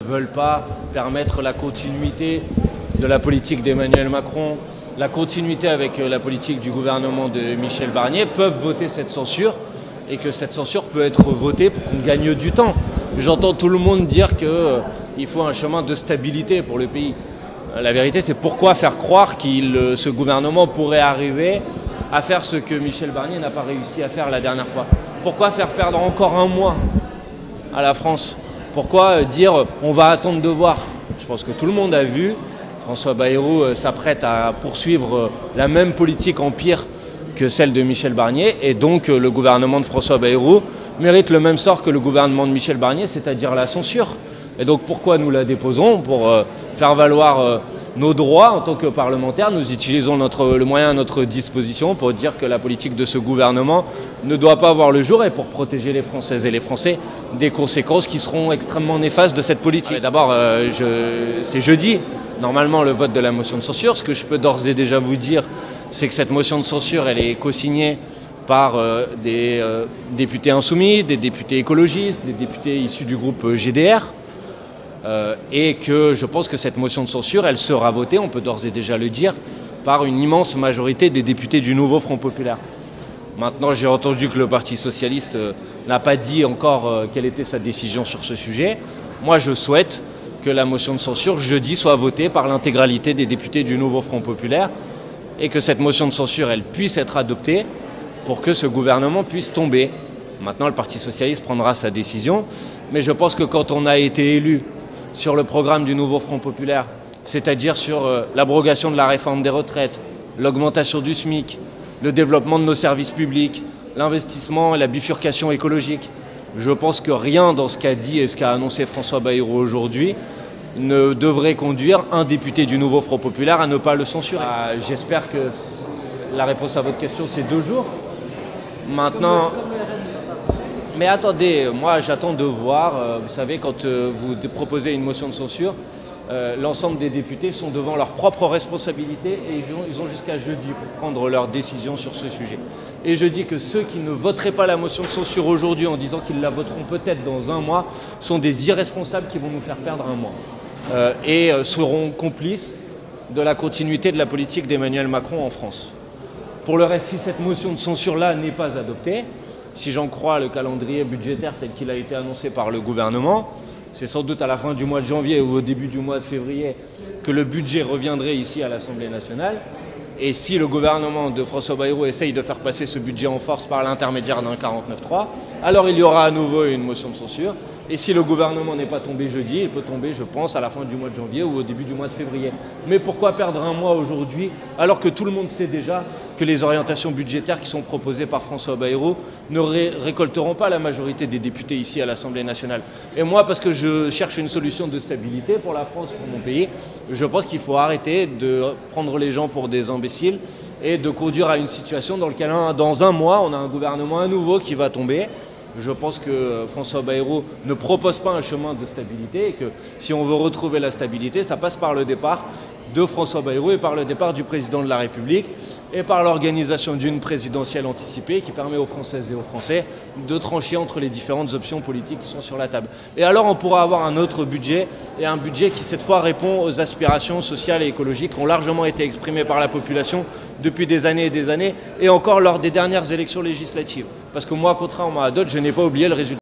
veulent pas permettre la continuité de la politique d'Emmanuel Macron, la continuité avec la politique du gouvernement de Michel Barnier, peuvent voter cette censure et que cette censure peut être votée pour qu'on gagne du temps. J'entends tout le monde dire qu'il faut un chemin de stabilité pour le pays. La vérité, c'est pourquoi faire croire que ce gouvernement pourrait arriver à faire ce que Michel Barnier n'a pas réussi à faire la dernière fois. Pourquoi faire perdre encore un mois à la France? Pourquoi dire on va attendre de voir? Je pense que tout le monde a vu. François Bayrou s'apprête à poursuivre la même politique en pire que celle de Michel Barnier. Et donc le gouvernement de François Bayrou mérite le même sort que le gouvernement de Michel Barnier, c'est-à-dire la censure. Et donc pourquoi nous la déposons? Pour faire valoir nos droits en tant que parlementaires. Nous utilisons le moyen à notre disposition pour dire que la politique de ce gouvernement ne doit pas voir le jour et pour protéger les Françaises et les Français des conséquences qui seront extrêmement néfastes de cette politique. D'abord, c'est jeudi, normalement, le vote de la motion de censure. Ce que je peux d'ores et déjà vous dire, c'est que cette motion de censure, elle est co-signée par des députés insoumis, des députés écologistes, des députés issus du groupe GDR. Et que je pense que cette motion de censure, elle sera votée, on peut d'ores et déjà le dire, par une immense majorité des députés du nouveau Front populaire. Maintenant, j'ai entendu que le Parti socialiste n'a pas dit encore quelle était sa décision sur ce sujet. Moi, je souhaite que la motion de censure, jeudi, soit votée par l'intégralité des députés du nouveau Front populaire et que cette motion de censure, elle puisse être adoptée pour que ce gouvernement puisse tomber. Maintenant, le Parti socialiste prendra sa décision, mais je pense que quand on a été élu sur le programme du nouveau Front populaire, c'est-à-dire sur l'abrogation de la réforme des retraites, l'augmentation du SMIC, le développement de nos services publics, l'investissement et la bifurcation écologique. Je pense que rien dans ce qu'a dit et ce qu'a annoncé François Bayrou aujourd'hui ne devrait conduire un député du nouveau Front populaire à ne pas le censurer. J'espère que la réponse à votre question, c'est 2 jours. Maintenant... Mais attendez, moi j'attends de voir, vous savez, quand vous proposez une motion de censure, l'ensemble des députés sont devant leurs propres responsabilités et ils ont jusqu'à jeudi pour prendre leur décision sur ce sujet. Et je dis que ceux qui ne voteraient pas la motion de censure aujourd'hui en disant qu'ils la voteront peut-être dans 1 mois sont des irresponsables qui vont nous faire perdre 1 mois et seront complices de la continuité de la politique d'Emmanuel Macron en France. Pour le reste, si cette motion de censure-là n'est pas adoptée, si j'en crois le calendrier budgétaire tel qu'il a été annoncé par le gouvernement, c'est sans doute à la fin du mois de janvier ou au début du mois de février que le budget reviendrait ici à l'Assemblée nationale. Et si le gouvernement de François Bayrou essaye de faire passer ce budget en force par l'intermédiaire d'un 49.3, alors il y aura à nouveau une motion de censure. Et si le gouvernement n'est pas tombé jeudi, il peut tomber, je pense, à la fin du mois de janvier ou au début du mois de février. Mais pourquoi perdre 1 mois aujourd'hui, alors que tout le monde sait déjà que les orientations budgétaires qui sont proposées par François Bayrou ne récolteront pas la majorité des députés ici à l'Assemblée nationale. Et moi, parce que je cherche une solution de stabilité pour la France, pour mon pays, je pense qu'il faut arrêter de prendre les gens pour des imbéciles et de conduire à une situation dans laquelle, dans 1 mois, on a un gouvernement à nouveau qui va tomber. Je pense que François Bayrou ne propose pas un chemin de stabilité et que si on veut retrouver la stabilité, ça passe par le départ de François Bayrou et par le départ du président de la République et par l'organisation d'une présidentielle anticipée qui permet aux Françaises et aux Français de trancher entre les différentes options politiques qui sont sur la table. Et alors on pourra avoir un autre budget, et un budget qui cette fois répond aux aspirations sociales et écologiques qui ont largement été exprimées par la population depuis des années, et encore lors des dernières élections législatives. Parce que moi, contrairement à d'autres, je n'ai pas oublié le résultat.